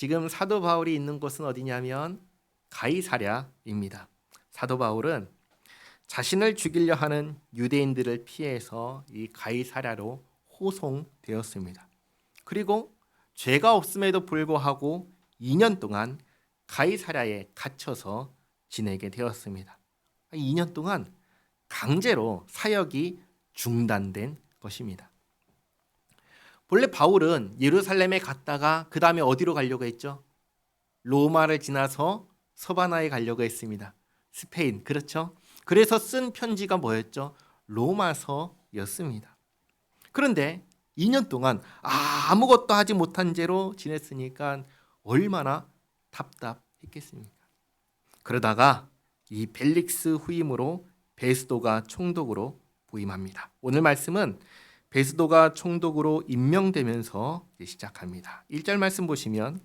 지금 사도 바울이 있는 곳은 어디냐면 가이사랴입니다. 사도 바울은 자신을 죽이려 하는 유대인들을 피해서 이 가이사랴로 호송되었습니다. 그리고 죄가 없음에도 불구하고 2년 동안 가이사랴에 갇혀서 지내게 되었습니다. 2년 동안 강제로 사역이 중단된 것입니다. 본래 바울은 예루살렘에 갔다가 그 다음에 어디로 가려고 했죠? 로마를 지나서 서바나에 가려고 했습니다. 스페인, 그렇죠? 그래서 쓴 편지가 뭐였죠? 로마서였습니다. 그런데 2년 동안 아무것도 하지 못한 채로 지냈으니까 얼마나 답답했겠습니까? 그러다가 이 벨릭스 후임으로 베스도가 총독으로 부임합니다. 오늘 말씀은 베스도가 총독으로 임명되면서 시작합니다. 1절 말씀 보시면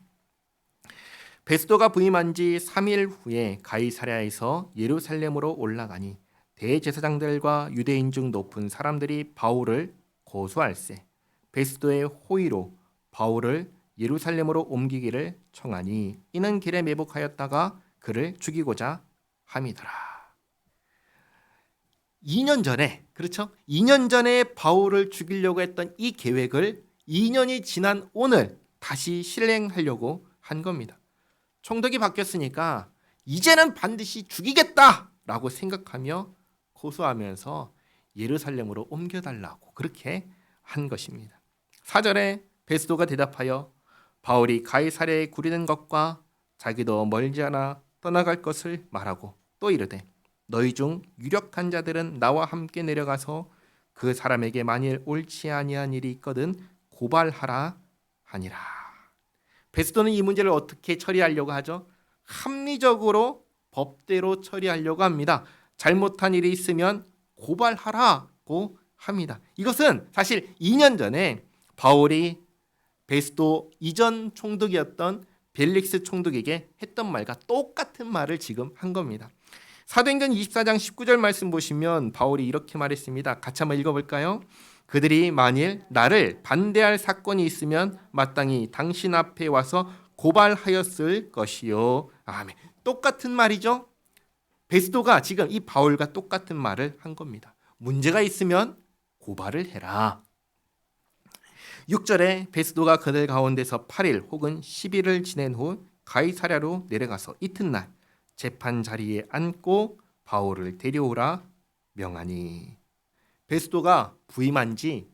베스도가 부임한 지 3일 후에 가이사랴에서 예루살렘으로 올라가니 대제사장들과 유대인 중 높은 사람들이 바울을 고소할세 베스도의 호의로 바울을 예루살렘으로 옮기기를 청하니 이는 길에 매복하였다가 그를 죽이고자 함이더라. 2년 전에, 그렇죠? 2년 전에 바울을 죽이려고 했던 이 계획을 2년이 지난 오늘 다시 실행하려고 한 겁니다. 총독이 바뀌었으니까 이제는 반드시 죽이겠다라고 생각하며 고소하면서 예루살렘으로 옮겨달라고 그렇게 한 것입니다. 4절에 베스도가 대답하여 바울이 가이사랴에 구리는 것과 자기도 멀지 않아 떠나갈 것을 말하고 또 이르되 너희 중 유력한 자들은 나와 함께 내려가서 그 사람에게 만일 옳지 아니한 일이 있거든 고발하라 하니라. 베스도는 이 문제를 어떻게 처리하려고 하죠? 합리적으로 법대로 처리하려고 합니다. 잘못한 일이 있으면 고발하라고 합니다. 이것은 사실 2년 전에 바울이 베스도 이전 총독이었던 벨릭스 총독에게 했던 말과 똑같은 말을 지금 한 겁니다. 사도행전 24장 19절 말씀 보시면 바울이 이렇게 말했습니다. 같이 한번 읽어볼까요? 그들이 만일 나를 반대할 사건이 있으면 마땅히 당신 앞에 와서 고발하였을 것이요. 아멘. 똑같은 말이죠. 베스도가 지금 이 바울과 똑같은 말을 한 겁니다. 문제가 있으면 고발을 해라. 6절에 베스도가 그들 가운데서 8일 혹은 10일을 지낸 후 가이사랴로 내려가서 이튿날 재판 자리에 앉고 바울을 데려오라 명하니. 베스도가 부임한 지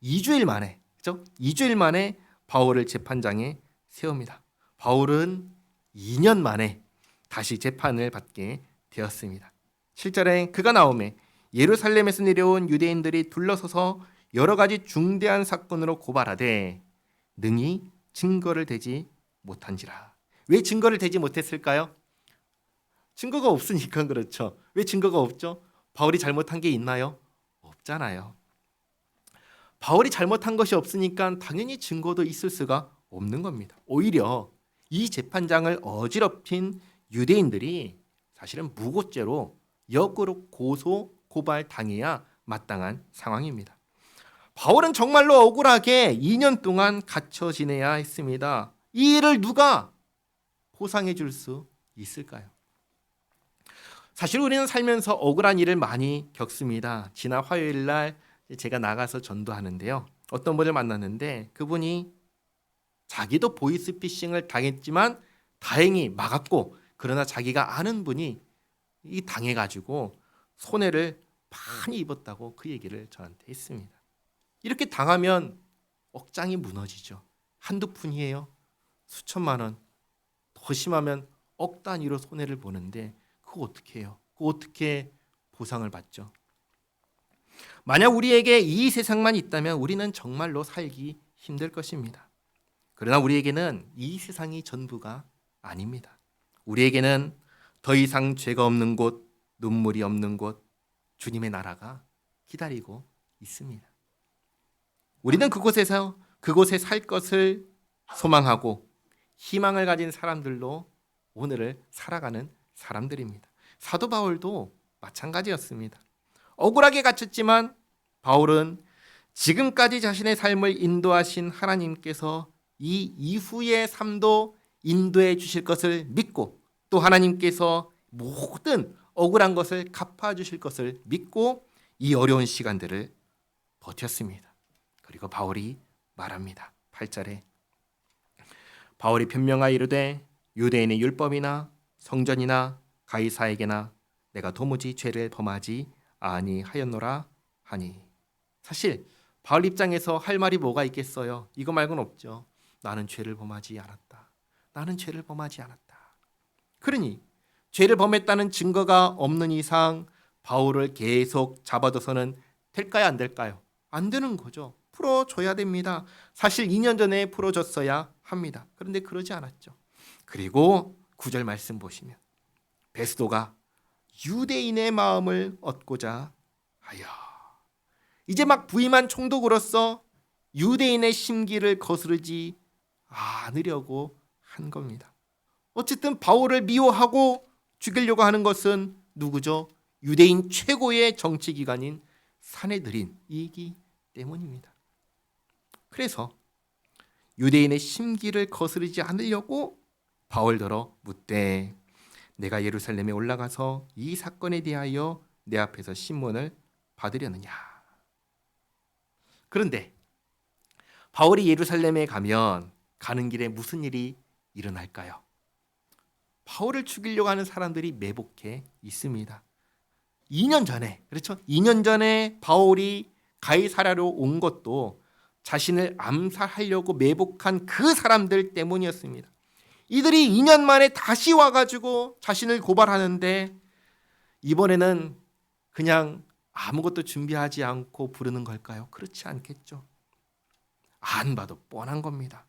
2주일 만에, 그렇죠? 2주일 만에 바울을 재판장에 세웁니다. 바울은 2년 만에 다시 재판을 받게 되었습니다. 7절에 그가 나오매 예루살렘에서 내려온 유대인들이 둘러서서 여러 가지 중대한 사건으로 고발하되 능히 증거를 대지 못한지라. 왜 증거를 대지 못했을까요? 증거가 없으니까 그렇죠. 왜 증거가 없죠? 바울이 잘못한 게 있나요? 없잖아요. 바울이 잘못한 것이 없으니까 당연히 증거도 있을 수가 없는 겁니다. 오히려 이 재판장을 어지럽힌 유대인들이 사실은 무고죄로 역으로 고소 고발 당해야 마땅한 상황입니다. 바울은 정말로 억울하게 2년 동안 갇혀 지내야 했습니다. 이 일을 누가 보상해 줄 수 있을까요? 사실 우리는 살면서 억울한 일을 많이 겪습니다. 지난 화요일 날 제가 나가서 전도하는데요. 어떤 분을 만났는데 그분이 자기도 보이스피싱을 당했지만 다행히 막았고, 그러나 자기가 아는 분이 이 당해가지고 손해를 많이 입었다고 그 얘기를 저한테 했습니다. 이렇게 당하면 억장이 무너지죠. 한두 푼이에요. 수천만 원. 더 심하면 억 단위로 손해를 보는데 그거 어떻게 해요? 그거 어떻게 보상을 받죠? 만약 우리에게 이 세상만 있다면 우리는 정말로 살기 힘들 것입니다. 그러나 우리에게는 이 세상이 전부가 아닙니다. 우리에게는 더 이상 죄가 없는 곳, 눈물이 없는 곳, 주님의 나라가 기다리고 있습니다. 우리는 그곳에 살 것을 소망하고 희망을 가진 사람들로 오늘을 살아가는 사람들입니다. 사도 바울도 마찬가지였습니다. 억울하게 갇혔지만 바울은 지금까지 자신의 삶을 인도하신 하나님께서 이 이후의 삶도 인도해 주실 것을 믿고 또 하나님께서 모든 억울한 것을 갚아주실 것을 믿고 이 어려운 시간들을 버텼습니다. 그리고 바울이 말합니다. 8절에 바울이 변명하여 이르되 유대인의 율법이나 성전이나 가이사에게나 내가 도무지 죄를 범하지 아니하였노라 하니. 사실 바울 입장에서 할 말이 뭐가 있겠어요? 이거 말고는 없죠. 나는 죄를 범하지 않았다. 나는 죄를 범하지 않았다. 그러니 죄를 범했다는 증거가 없는 이상 바울을 계속 잡아둬서는 될까요? 안 될까요? 안 되는 거죠. 풀어줘야 됩니다. 사실 2년 전에 풀어줬어야 합니다. 그런데 그러지 않았죠. 그리고 9절 말씀 보시면 베스도가 유대인의 마음을 얻고자 하여 이제 막 부임한 총독으로서 유대인의 심기를 거스르지 않으려고 한 겁니다. 어쨌든 바울을 미워하고 죽이려고 하는 것은 누구죠? 유대인 최고의 정치기관인 산헤드린이기 때문입니다. 그래서 유대인의 심기를 거스르지 않으려고 바울더러 묻되 내가 예루살렘에 올라가서 이 사건에 대하여 내 앞에서 신문을 받으려느냐. 그런데 바울이 예루살렘에 가면 가는 길에 무슨 일이 일어날까요? 바울을 죽이려고 하는 사람들이 매복해 있습니다. 2년 전에, 그렇죠? 2년 전에 바울이 가이사랴로 온 것도 자신을 암살하려고 매복한 그 사람들 때문이었습니다. 이들이 2년 만에 다시 와가지고 자신을 고발하는데 이번에는 그냥 아무것도 준비하지 않고 부르는 걸까요? 그렇지 않겠죠. 안 봐도 뻔한 겁니다.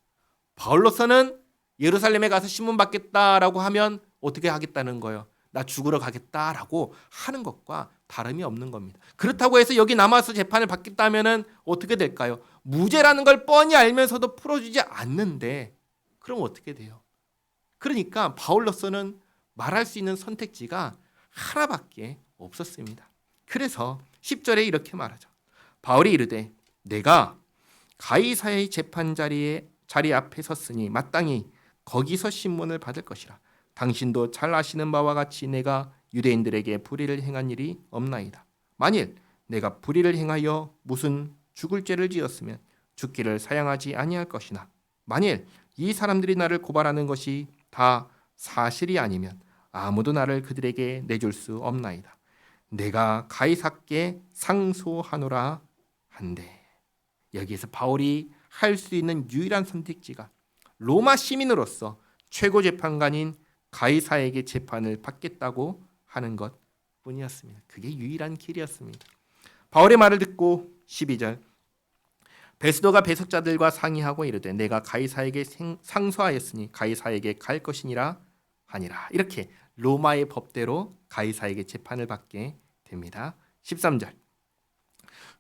바울로서는 예루살렘에 가서 신문 받겠다라고 하면 어떻게 하겠다는 거예요? 나 죽으러 가겠다라고 하는 것과 다름이 없는 겁니다. 그렇다고 해서 여기 남아서 재판을 받겠다면은 어떻게 될까요? 무죄라는 걸 뻔히 알면서도 풀어주지 않는데 그럼 어떻게 돼요? 그러니까 바울로서는 말할 수 있는 선택지가 하나밖에 없었습니다. 그래서 10절에 이렇게 말하죠. 바울이 이르되 내가 가이사의 재판 자리 앞에 섰으니 마땅히 거기서 신문을 받을 것이라. 당신도 잘 아시는 바와 같이 내가 유대인들에게 불의를 행한 일이 없나이다. 만일 내가 불의를 행하여 무슨 죽을 죄를 지었으면 죽기를 사양하지 아니할 것이나 만일 이 사람들이 나를 고발하는 것이 다 사실이 아니면 아무도 나를 그들에게 내줄 수 없나이다. 내가 가이사께 상소하노라 한데. 여기에서 바울이 할 수 있는 유일한 선택지가 로마 시민으로서 최고 재판관인 가이사에게 재판을 받겠다고 하는 것뿐이었습니다. 그게 유일한 길이었습니다. 바울의 말을 듣고 12절 베스도가 배석자들과 상의하고 이르되 내가 가이사에게 상소하였으니 가이사에게 갈 것이니라 하니라. 이렇게 로마의 법대로 가이사에게 재판을 받게 됩니다. 13절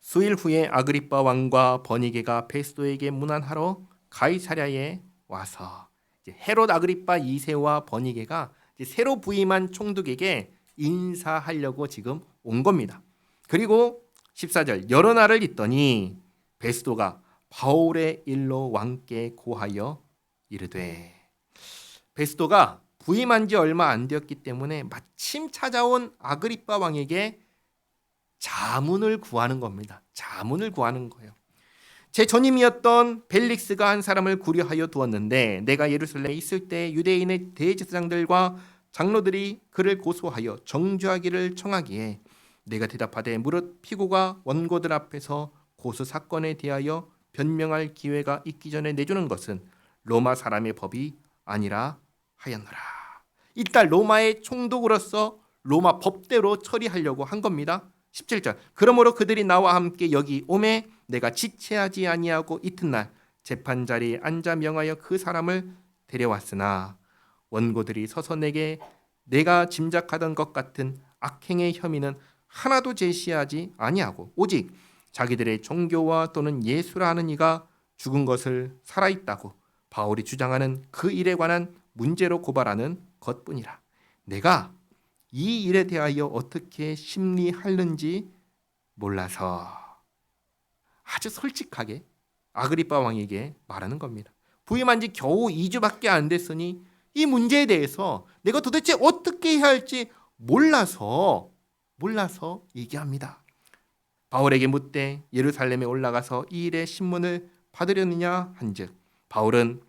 수일 후에 아그리빠 왕과 버니게가 베스도에게 문안하러 가이사랴에 와서 헤롯 아그리빠 2세와 버니게가 새로 부임한 총독에게 인사하려고 지금 온 겁니다. 그리고 14절 여러 날을 있더니 베스도가 바울의 일로 왕께 고하여 이르되. 베스도가 부임한 지 얼마 안 되었기 때문에 마침 찾아온 아그리빠 왕에게 자문을 구하는 겁니다. 자문을 구하는 거예요. 제 전임이었던 벨릭스가 한 사람을 구려하여 두었는데 내가 예루살렘에 있을 때 유대인의 대제사장들과 장로들이 그를 고소하여 정죄하기를 청하기에 내가 대답하되 무릇 피고가 원고들 앞에서 고소 사건에 대하여 변명할 기회가 있기 전에 내주는 것은 로마 사람의 법이 아니라 하였노라. 일단 로마의 총독으로서 로마 법대로 처리하려고 한 겁니다. 17절 그러므로 그들이 나와 함께 여기 오매 내가 지체하지 아니하고 이튿날 재판 자리에 앉아 명하여 그 사람을 데려왔으나 원고들이 서서 내게 내가 짐작하던 것 같은 악행의 혐의는 하나도 제시하지 아니하고 오직 자기들의 종교와 또는 예수라 하는 이가 죽은 것을 살아있다고 바울이 주장하는 그 일에 관한 문제로 고발하는 것뿐이라. 내가 이 일에 대하여 어떻게 심리하는지 몰라서. 아주 솔직하게 아그리빠 왕에게 말하는 겁니다. 부임한 지 겨우 2주밖에 안 됐으니 이 문제에 대해서 내가 도대체 어떻게 해야 할지 몰라서 얘기합니다. 바울에게 묻되 예루살렘에 올라가서 이 일의 신문을 받으려느냐 한즉 바울은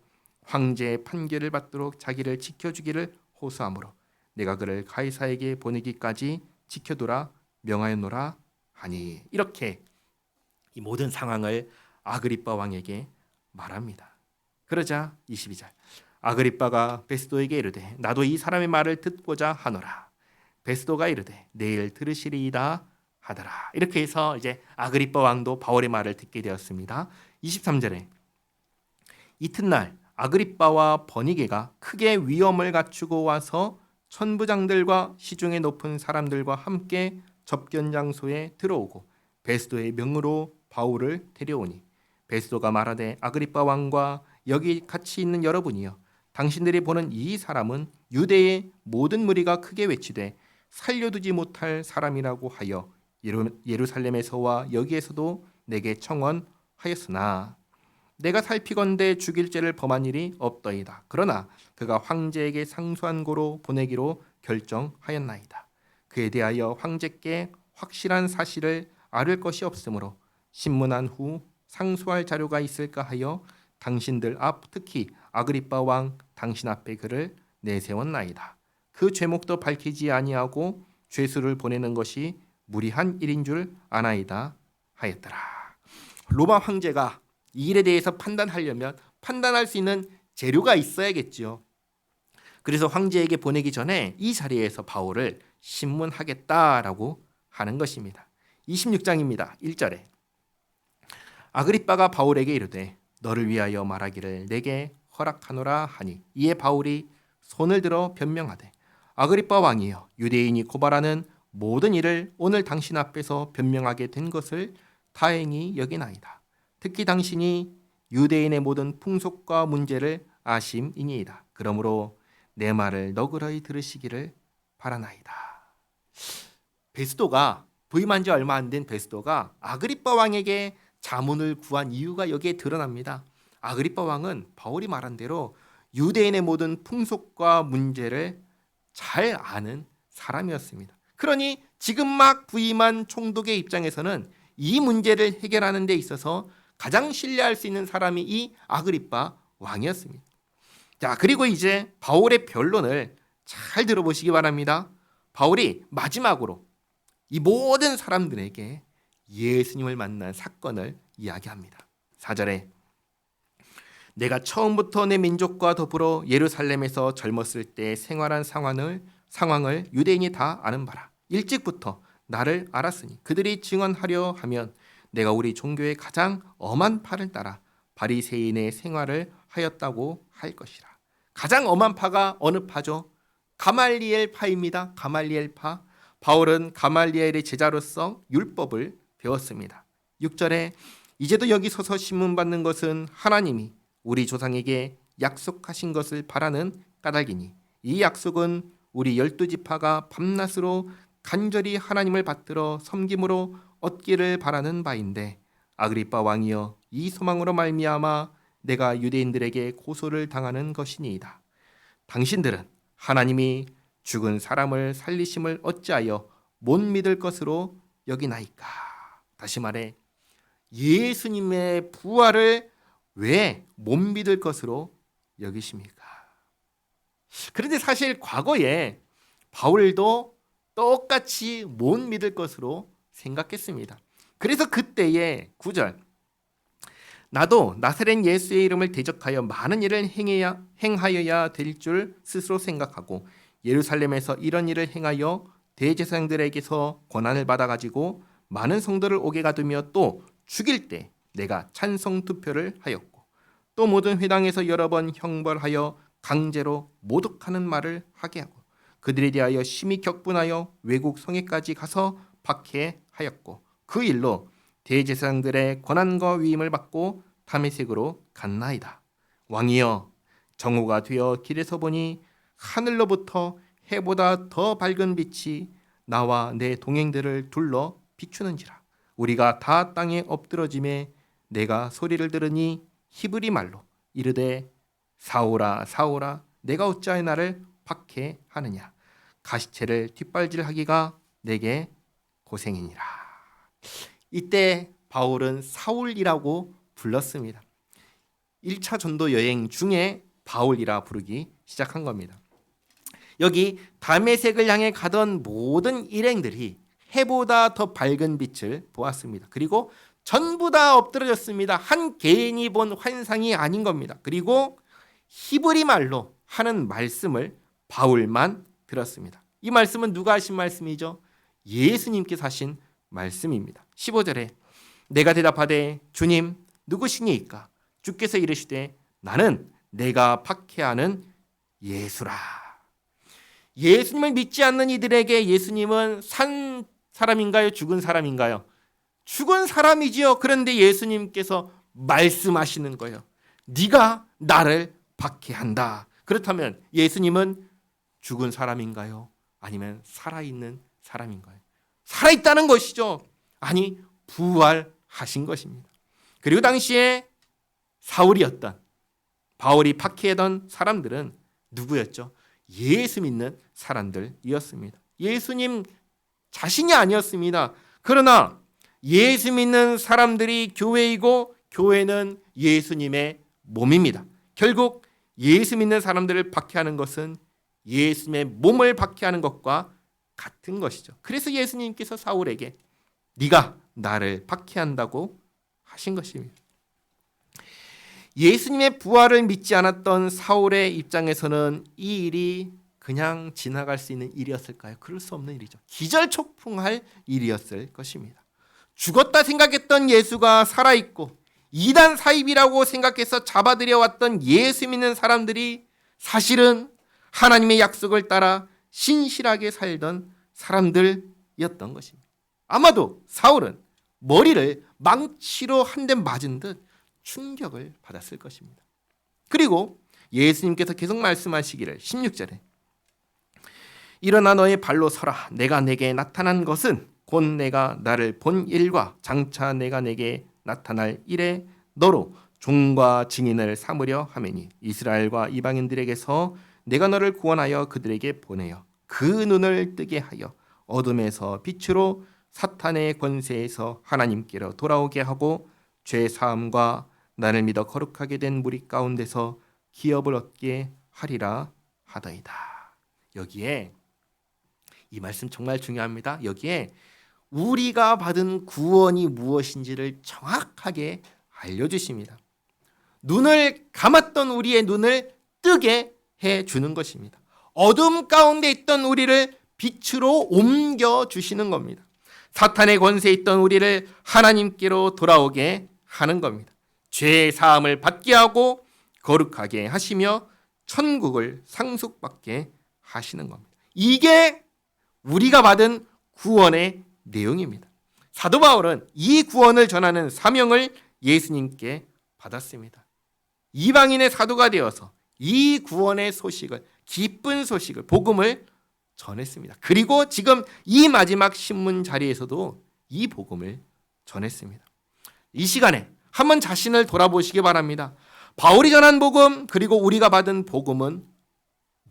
황제의 판결을 받도록 자기를 지켜주기를 호소하므로 내가 그를 가이사에게 보내기까지 지켜두라 명하였노라 하니. 이렇게 이 모든 상황을 아그리빠 왕에게 말합니다. 그러자 22절 아그리빠가 베스도에게 이르되 나도 이 사람의 말을 듣고자 하노라. 베스도가 이르되 내일 들으시리이다 하더라. 이렇게 해서 이제 아그리빠 왕도 바울의 말을 듣게 되었습니다. 23절에 이튿날 아그리빠와 버니게가 크게 위엄을 갖추고 와서 천부장들과 시중에 높은 사람들과 함께 접견 장소에 들어오고 베스도의 명으로 바울을 데려오니 베스도가 말하되 아그리빠 왕과 여기 같이 있는 여러분이여 당신들이 보는 이 사람은 유대의 모든 무리가 크게 외치되 살려두지 못할 사람이라고 하여 예루살렘에서와 여기에서도 내게 청언하였으나 내가 살피건대 죽일 죄를 범한 일이 없더이다. 그러나 그가 황제에게 상소한 고로 보내기로 결정하였나이다. 그에 대하여 황제께 확실한 사실을 아를 것이 없으므로 신문한 후 상소할 자료가 있을까 하여 당신들 앞 특히 아그리빠 왕 당신 앞에 그를 내세웠나이다. 그 죄목도 밝히지 아니하고 죄수를 보내는 것이 무리한 일인 줄 아나이다 하였더라. 로마 황제가 이 일에 대해서 판단하려면 판단할 수 있는 재료가 있어야겠죠. 그래서 황제에게 보내기 전에 이 자리에서 바울을 신문하겠다라고 하는 것입니다. 26장입니다. 1절에 아그리빠가 바울에게 이르되 너를 위하여 말하기를 내게 허락하노라 하니 이에 바울이 손을 들어 변명하되 아그리빠 왕이여 유대인이 고발하는 모든 일을 오늘 당신 앞에서 변명하게 된 것을 다행히 여기나이다. 특히 당신이 유대인의 모든 풍속과 문제를 아심이니이다. 그러므로 내 말을 너그러이 들으시기를 바라나이다. 베스도가 부임한 지 얼마 안 된 베스도가 아그리빠 왕에게 자문을 구한 이유가 여기에 드러납니다. 아그리빠 왕은 바울이 말한 대로 유대인의 모든 풍속과 문제를 잘 아는 사람이었습니다. 그러니 지금 막 부임한 총독의 입장에서는 이 문제를 해결하는 데 있어서 가장 신뢰할 수 있는 사람이 이 아그리빠 왕이었습니다. 자, 그리고 이제 바울의 변론을 잘 들어보시기 바랍니다. 바울이 마지막으로 이 모든 사람들에게 예수님을 만난 사건을 이야기합니다. 4절에 내가 처음부터 내 민족과 더불어 예루살렘에서 젊었을 때 생활한 상황을 유대인이 다 아는 바라. 일찍부터 나를 알았으니 그들이 증언하려 하면 내가 우리 종교의 가장 엄한 파를 따라 바리새인의 생활을 하였다고 할 것이라. 가장 엄한 파가 어느 파죠? 가말리엘 파입니다. 가말리엘 파. 바울은 가말리엘의 제자로서 율법을 배웠습니다. 6절에 이제도 여기 서서 신문 받는 것은 하나님이 우리 조상에게 약속하신 것을 바라는 까닭이니 이 약속은 우리 12지파가 밤낮으로 간절히 하나님을 받들어 섬김으로 얻기를 바라는 바인데 아그리빠 왕이여 이 소망으로 말미암아 내가 유대인들에게 고소를 당하는 것이니이다. 당신들은 하나님이 죽은 사람을 살리심을 어찌하여 못 믿을 것으로 여기나이까. 다시 말해 예수님의 부활을 왜 못 믿을 것으로 여기십니까? 그런데 사실 과거에 바울도 똑같이 못 믿을 것으로 생각했습니다. 그래서 그때의 9절 나도 나사렛 예수의 이름을 대적하여 많은 일을 행하여야 될 줄 스스로 생각하고 예루살렘에서 이런 일을 행하여 대제사장들에게서 권한을 받아가지고 많은 성도를 오게 가두며 또 죽일 때 내가 찬성 투표를 하였고 또 모든 회당에서 여러 번 형벌하여 강제로 모독하는 말을 하게 하고 그들에 대하여 심히 격분하여 외국 성에까지 가서 박해하였고 그 일로 대제사장들의 권한과 위임을 받고 다메섹으로 갔나이다. 왕이여 정오가 되어 길에서 보니 하늘로부터 해보다 더 밝은 빛이 나와 내 동행들을 둘러 비추는지라. 우리가 다 땅에 엎드러짐에 내가 소리를 들으니 히브리 말로 이르되 사울아 사울아 내가 어찌하여 나를 박해하느냐 가시체를 뒷발질하기가 내게 고생이니라. 이때 바울은 사울이라고 불렀습니다. 1차 전도 여행 중에 바울이라 부르기 시작한 겁니다. 여기 다메섹을 향해 가던 모든 일행들이 해보다 더 밝은 빛을 보았습니다. 그리고 전부 다 엎드러졌습니다. 한 개인이 본 환상이 아닌 겁니다. 그리고 히브리 말로 하는 말씀을 바울만 들었습니다. 이 말씀은 누가 하신 말씀이죠? 예수님께서 하신 말씀입니다. 15절에 내가 대답하되 주님 누구시니까? 주께서 이르시되 나는 내가 박해하는 예수라. 예수님을 믿지 않는 이들에게 예수님은 산 사람인가요? 죽은 사람인가요? 죽은 사람이지요. 그런데 예수님께서 말씀하시는 거예요. 네가 나를 박해한다. 그렇다면 예수님은 죽은 사람인가요? 아니면 살아있는 사람인가요? 살아있다는 것이죠. 아니 부활하신 것입니다. 그리고 당시에 사울이었던 바울이 박해하던 사람들은 누구였죠? 예수 믿는 사람들이었습니다. 예수님 자신이 아니었습니다. 그러나 예수 믿는 사람들이 교회이고 교회는 예수님의 몸입니다. 결국 예수 믿는 사람들을 박해하는 것은 예수님의 몸을 박해하는 것과 같은 것이죠. 그래서 예수님께서 사울에게 네가 나를 박해한다고 하신 것입니다. 예수님의 부활을 믿지 않았던 사울의 입장에서는 이 일이 그냥 지나갈 수 있는 일이었을까요? 그럴 수 없는 일이죠. 기절초풍할 일이었을 것입니다. 죽었다 생각했던 예수가 살아있고 이단 사입이라고 생각해서 잡아들여왔던 예수 믿는 사람들이 사실은 하나님의 약속을 따라 신실하게 살던 사람들이었던 것입니다. 아마도 사울은 머리를 망치로 한 대 맞은 듯 충격을 받았을 것입니다. 그리고 예수님께서 계속 말씀하시기를 16절에 일어나 너의 발로 서라. 내가 내게 나타난 것은 곧 내가 나를 본 일과 장차 내가 내게 나타날 일에 너로 종과 증인을 삼으려 하매니 이스라엘과 이방인들에게서 내가 너를 구원하여 그들에게 보내어 그 눈을 뜨게 하여 어둠에서 빛으로 사탄의 권세에서 하나님께로 돌아오게 하고 죄 사함과 나를 믿어 거룩하게 된 무리 가운데서 기업을 얻게 하리라 하더이다. 여기에 이 말씀 정말 중요합니다. 여기에 우리가 받은 구원이 무엇인지를 정확하게 알려주십니다. 눈을 감았던 우리의 눈을 뜨게 해주는 것입니다. 어둠 가운데 있던 우리를 빛으로 옮겨주시는 겁니다. 사탄의 권세에 있던 우리를 하나님께로 돌아오게 하는 겁니다. 죄의 사함을 받게 하고 거룩하게 하시며 천국을 상속받게 하시는 겁니다. 이게 우리가 받은 구원의 내용입니다. 사도 바울은 이 구원을 전하는 사명을 예수님께 받았습니다. 이방인의 사도가 되어서 이 구원의 소식을, 기쁜 소식을, 복음을 전했습니다. 그리고 지금 이 마지막 신문 자리에서도 이 복음을 전했습니다. 이 시간에 한번 자신을 돌아보시기 바랍니다. 바울이 전한 복음 그리고 우리가 받은 복음은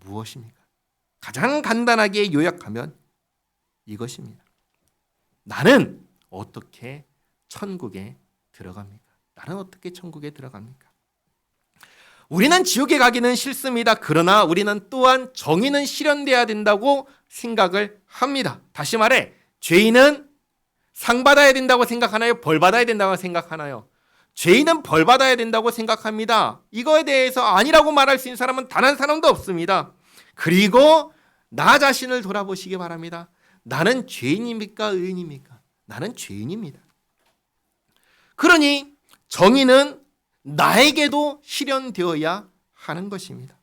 무엇입니까? 가장 간단하게 요약하면 이것입니다. 나는 어떻게 천국에 들어갑니까? 나는 어떻게 천국에 들어갑니까? 우리는 지옥에 가기는 싫습니다. 그러나 우리는 또한 정의는 실현돼야 된다고 생각을 합니다. 다시 말해 죄인은 상 받아야 된다고 생각하나요? 벌 받아야 된다고 생각하나요? 죄인은 벌 받아야 된다고 생각합니다. 이거에 대해서 아니라고 말할 수 있는 사람은 단 한 사람도 없습니다. 그리고 나 자신을 돌아보시기 바랍니다. 나는 죄인입니까? 의인입니까? 나는 죄인입니다. 그러니 정의는 나에게도 실현되어야 하는 것입니다.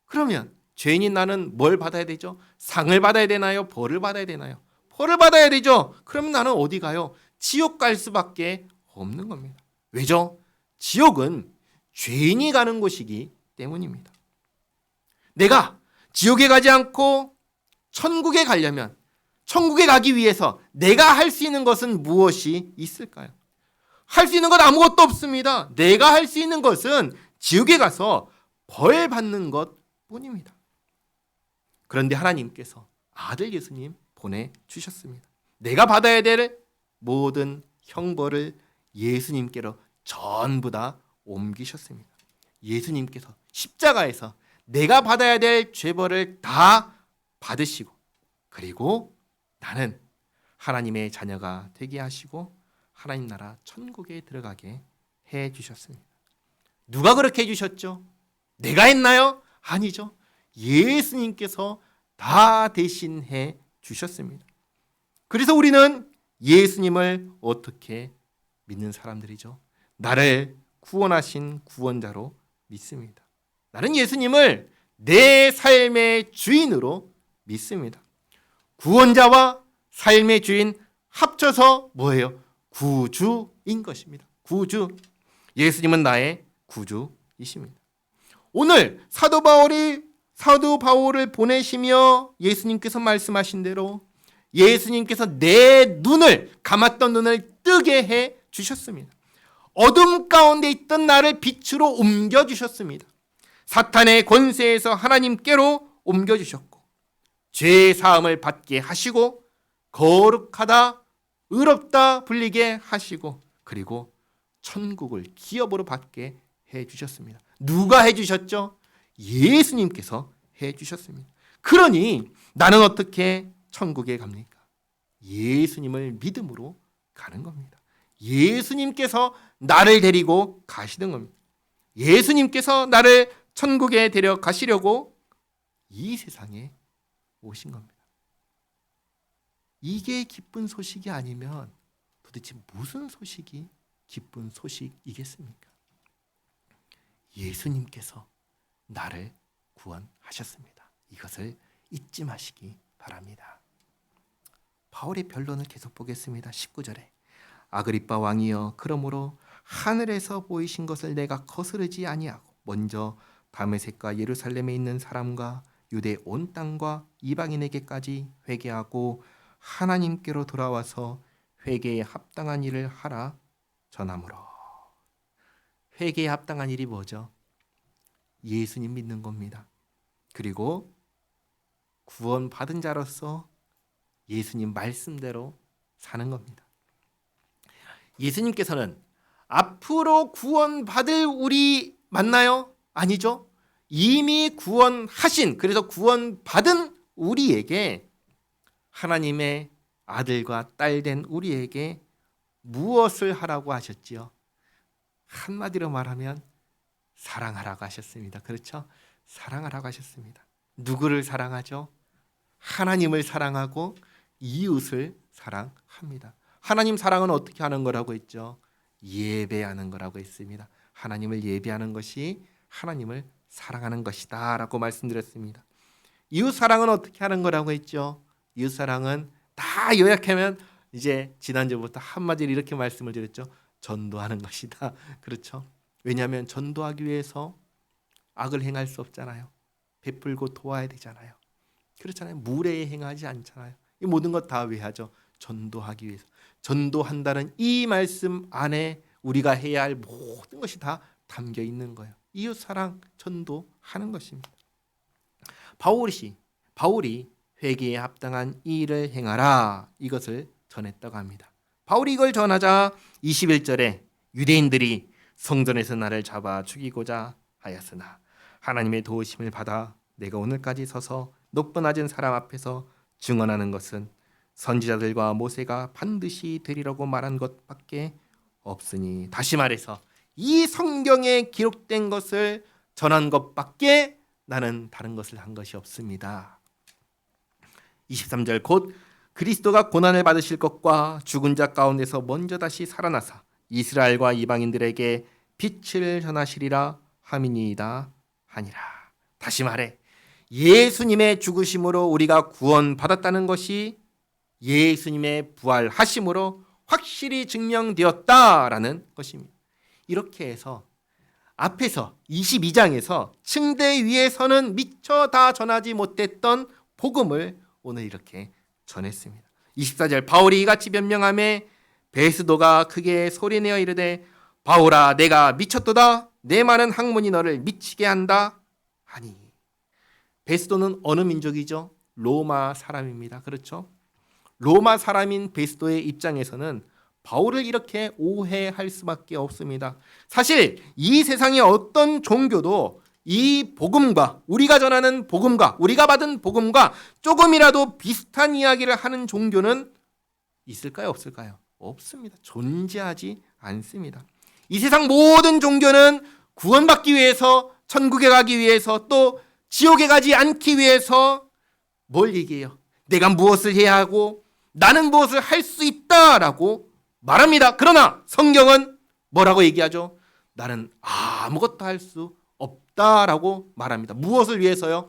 그러면 죄인인 나는 뭘 받아야 되죠? 상을 받아야 되나요? 벌을 받아야 되나요? 벌을 받아야 되죠. 그러면 나는 어디 가요? 지옥 갈 수밖에 없는 겁니다. 왜죠? 지옥은 죄인이 가는 곳이기 때문입니다. 내가 지옥에 가지 않고 천국에 가려면 천국에 가기 위해서 내가 할 수 있는 것은 무엇이 있을까요? 할 수 있는 것 아무것도 없습니다. 내가 할 수 있는 것은 지옥에 가서 벌 받는 것 뿐입니다. 그런데 하나님께서 아들 예수님 보내주셨습니다. 내가 받아야 될 모든 형벌을 예수님께로 전부 다 옮기셨습니다. 예수님께서 십자가에서 내가 받아야 될 죄벌을 다 받으시고, 그리고 나는 하나님의 자녀가 되게 하시고 하나님 나라 천국에 들어가게 해 주셨습니다. 누가 그렇게 해주셨죠? 내가 했나요? 아니죠. 예수님께서 다 대신해 주셨습니다. 그래서 우리는 예수님을 어떻게 믿는 사람들이죠? 나를 구원하신 구원자로 믿습니다. 나는 예수님을 내 삶의 주인으로 믿습니다. 구원자와 삶의 주인 합쳐서 뭐예요? 구주인 것입니다. 구주. 예수님은 나의 구주이십니다. 오늘 사도 바울을 보내시며 예수님께서 말씀하신 대로 예수님께서 내 눈을, 감았던 눈을 뜨게 해 주셨습니다. 어둠 가운데 있던 나를 빛으로 옮겨 주셨습니다. 사탄의 권세에서 하나님께로 옮겨 주셨고, 죄 사함을 받게 하시고, 거룩하다, 의롭다 불리게 하시고, 그리고 천국을 기업으로 받게 해 주셨습니다. 누가 해 주셨죠? 예수님께서 해 주셨습니다. 그러니 나는 어떻게 천국에 갑니까? 예수님을 믿음으로 가는 겁니다. 예수님께서 나를 데리고 가시는 겁니다. 예수님께서 나를 천국에 데려가시려고 이 세상에 오신 겁니다. 이게 기쁜 소식이 아니면 도대체 무슨 소식이 기쁜 소식이겠습니까? 예수님께서 나를 구원하셨습니다. 이것을 잊지 마시기 바랍니다. 바울의 변론을 계속 보겠습니다. 19절에 아그리빠 왕이여, 그러므로 하늘에서 보이신 것을 내가 거스르지 아니하고 먼저 다메섹과 예루살렘에 있는 사람과 유대 온 땅과 이방인에게까지 회개하고 하나님께로 돌아와서 회개에 합당한 일을 하라 전하므로. 회개에 합당한 일이 뭐죠? 예수님 믿는 겁니다. 그리고 구원받은 자로서 예수님 말씀대로 사는 겁니다. 예수님께서는 앞으로 구원받을 우리 맞나요? 아니죠. 이미 구원하신, 그래서 구원받은 우리에게, 하나님의 아들과 딸 된 우리에게 무엇을 하라고 하셨지요? 한마디로 말하면 사랑하라고 하셨습니다. 그렇죠? 사랑하라고 하셨습니다. 누구를 사랑하죠? 하나님을 사랑하고 이웃을 사랑합니다. 하나님 사랑은 어떻게 하는 거라고 했죠? 예배하는 거라고 했습니다. 하나님을 예배하는 것이 하나님을 사랑하는 것이다 라고 말씀드렸습니다. 이웃 사랑은 어떻게 하는 거라고 했죠? 이웃 사랑은 다 요약하면 이제 지난주부터 한마디로 이렇게 말씀을 드렸죠. 전도하는 것이다. 그렇죠? 왜냐하면 전도하기 위해서 악을 행할 수 없잖아요. 베풀고 도와야 되잖아요. 그렇잖아요. 무례에 행하지 않잖아요. 이 모든 것 다 왜 하죠? 전도하기 위해서. 전도한다는 이 말씀 안에 우리가 해야 할 모든 것이 다 담겨 있는 거예요. 이웃 사랑, 전도하는 것입니다. 바울이 회개에 합당한 이 일을 행하라, 이것을 전했다고 합니다. 바울이 이걸 전하자 21절에 유대인들이 성전에서 나를 잡아 죽이고자 하였으나 하나님의 도우심을 받아 내가 오늘까지 서서 높고 낮은 사람 앞에서 증언하는 것은 선지자들과 모세가 반드시 되리라고 말한 것밖에 없으니, 다시 말해서 이 성경에 기록된 것을 전한 것밖에 나는 다른 것을 한 것이 없습니다. 23절 곧 그리스도가 고난을 받으실 것과 죽은 자 가운데서 먼저 다시 살아나사 이스라엘과 이방인들에게 빛을 전하시리라 함이니이다 하니라. 다시 말해 예수님의 죽으심으로 우리가 구원받았다는 것이 예수님의 부활하심으로 확실히 증명되었다라는 것입니다. 이렇게 해서 앞에서 22장에서 층대 위에서는 미처 다 전하지 못했던 복음을 오늘 이렇게 전했습니다. 24절 바울이 이같이 변명하며 베스도가 크게 소리내어 이르되 바울아 내가 미쳤도다. 내 많은 학문이 너를 미치게 한다 하니. 베스도는 어느 민족이죠? 로마 사람입니다. 그렇죠? 로마 사람인 베스도의 입장에서는 바울을 이렇게 오해할 수밖에 없습니다. 사실 이 세상의 어떤 종교도 이 복음과, 우리가 전하는 복음과, 우리가 받은 복음과 조금이라도 비슷한 이야기를 하는 종교는 있을까요? 없을까요? 없습니다. 존재하지 않습니다. 이 세상 모든 종교는 구원받기 위해서, 천국에 가기 위해서, 또 지옥에 가지 않기 위해서 뭘 얘기해요? 내가 무엇을 해야 하고 나는 무엇을 할 수 있다라고 말합니다. 그러나 성경은 뭐라고 얘기하죠? 나는 아무것도 할 수 없다라고 말합니다. 무엇을 위해서요?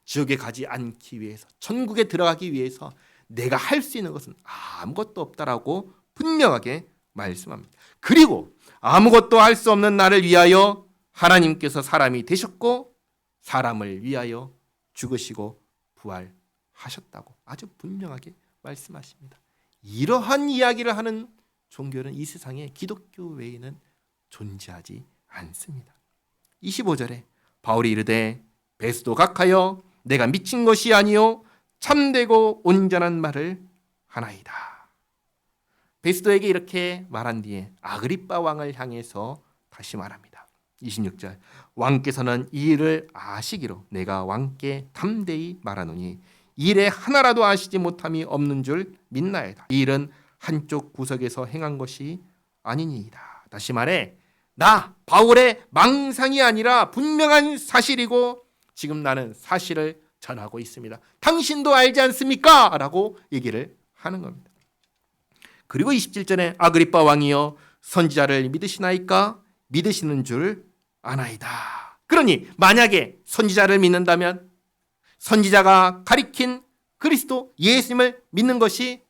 지옥에 가지 않기 위해서, 천국에 들어가기 위해서 내가 할 수 있는 것은 아무것도 없다라고 분명하게 말씀합니다. 그리고 아무것도 할 수 없는 나를 위하여 하나님께서 사람이 되셨고 사람을 위하여 죽으시고 부활하셨다고 아주 분명하게 말씀하십니다. 이러한 이야기를 하는 종교는 이 세상에 기독교 외에는 존재하지 않습니다. 25절에 바울이 이르되 베스도 각하여 내가 미친 것이 아니요 참되고 온전한 말을 하나이다. 베스도에게 이렇게 말한 뒤에 아그리빠 왕을 향해서 다시 말합니다. 26절 왕께서는 이 일을 아시기로 내가 왕께 담대히 말하노니 이 일에 하나라도 아시지 못함이 없는 줄 믿나이다. 이 일은 한쪽 구석에서 행한 것이 아니니이다. 다시 말해 나 바울의 망상이 아니라 분명한 사실이고 지금 나는 사실을 전하고 있습니다. 당신도 알지 않습니까? 라고 얘기를 하는 겁니다. 그리고 27절에 아그리빠 왕이여 선지자를 믿으시나이까? 믿으시는 줄 아나이다. 그러니 만약에 선지자를 믿는다면 선지자가 가리킨 그리스도 예수님을 믿는 것이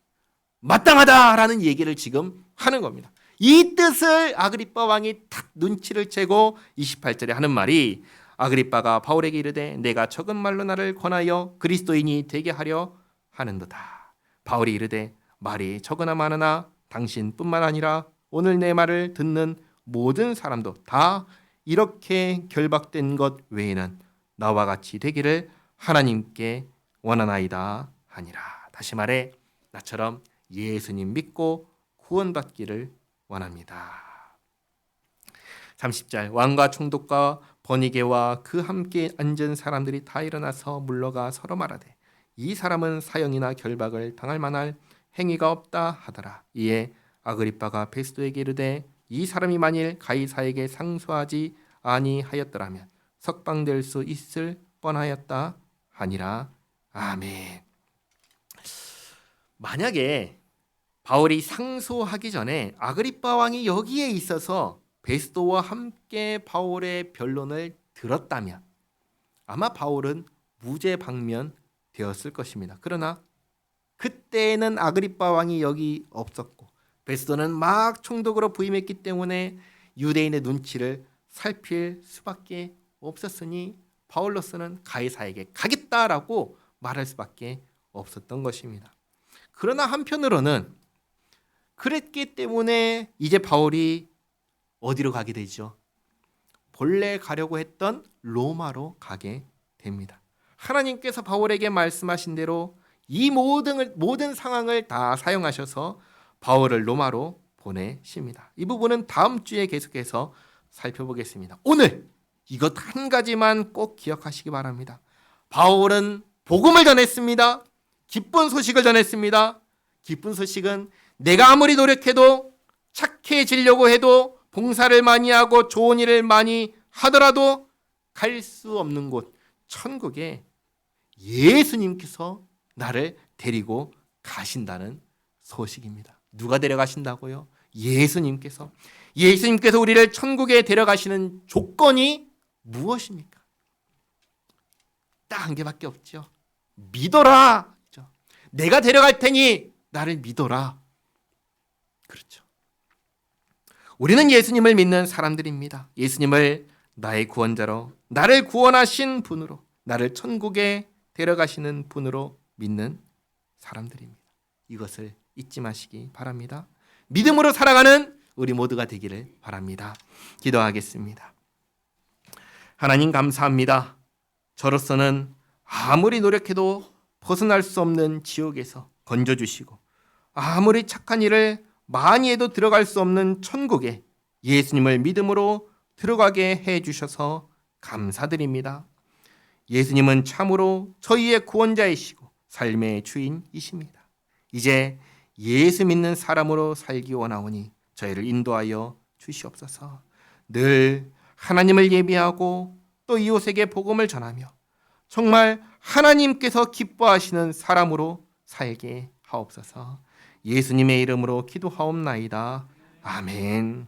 마땅하다라는 얘기를 지금 하는 겁니다. 이 뜻을 아그리빠 왕이 탁 눈치를 채고 28절에 하는 말이 아그리빠가 바울에게 이르되 내가 적은 말로 나를 권하여 그리스도인이 되게 하려 하는도다. 바울이 이르되 말이 적으나 많으나 당신뿐만 아니라 오늘 내 말을 듣는 모든 사람도 다 이렇게 결박된 것 외에는 나와 같이 되기를 하나님께 원하나이다 하니라. 다시 말해 나처럼 예수님 믿고 구원받기를 원합니다. 30절 왕과 총독과 버니게와 그 함께 앉은 사람들이 다 일어나서 물러가 서로 말하되 이 사람은 사형이나 결박을 당할 만할 행위가 없다 하더라. 이에 아그리빠가 베스도에게 이르되 이 사람이 만일 가이사에게 상소하지 아니하였더라면 석방될 수 있을 뻔하였다 하니라. 아멘. 만약에 바울이 상소하기 전에 아그리빠 왕이 여기에 있어서 베스도와 함께 바울의 변론을 들었다면 아마 바울은 무죄 방면되었을 것입니다. 그러나 그때는 아그리빠 왕이 여기 없었고 베스도는 막 총독으로 부임했기 때문에 유대인의 눈치를 살필 수밖에 없었으니 바울로서는 가이사에게 가겠다라고 말할 수밖에 없었던 것입니다. 그러나 한편으로는 그랬기 때문에 이제 바울이 어디로 가게 되죠? 본래 가려고 했던 로마로 가게 됩니다. 하나님께서 바울에게 말씀하신 대로 이 모든 상황을 다 사용하셔서 바울을 로마로 보내십니다. 이 부분은 다음 주에 계속해서 살펴보겠습니다. 오늘 이것 한 가지만 꼭 기억하시기 바랍니다. 바울은 복음을 전했습니다. 기쁜 소식을 전했습니다. 기쁜 소식은 내가 아무리 노력해도 착해지려고 해도 봉사를 많이 하고 좋은 일을 많이 하더라도 갈 수 없는 곳 천국에 예수님께서 나를 데리고 가신다는 소식입니다. 누가 데려가신다고요? 예수님께서 우리를 천국에 데려가시는 조건이 무엇입니까? 딱 한 개밖에 없죠. 믿어라. 내가 데려갈 테니 나를 믿어라. 그렇죠. 우리는 예수님을 믿는 사람들입니다. 예수님을 나의 구원자로, 나를 구원하신 분으로, 나를 천국에 데려가시는 분으로 믿는 사람들입니다. 이것을 잊지 마시기 바랍니다. 믿음으로 살아가는 우리 모두가 되기를 바랍니다. 기도하겠습니다. 하나님 감사합니다. 저로서는 아무리 노력해도 벗어날 수 없는 지옥에서 건져주시고 아무리 착한 일을 많이 해도 들어갈 수 없는 천국에 예수님을 믿음으로 들어가게 해주셔서 감사드립니다. 예수님은 참으로 저희의 구원자이시고 삶의 주인이십니다. 이제 예수 믿는 사람으로 살기 원하오니 저희를 인도하여 주시옵소서. 늘 하나님을 예배하고 또 이웃에게 복음을 전하며 정말 하나님께서 기뻐하시는 사람으로 살게 하옵소서. 예수님의 이름으로 기도하옵나이다. 아멘.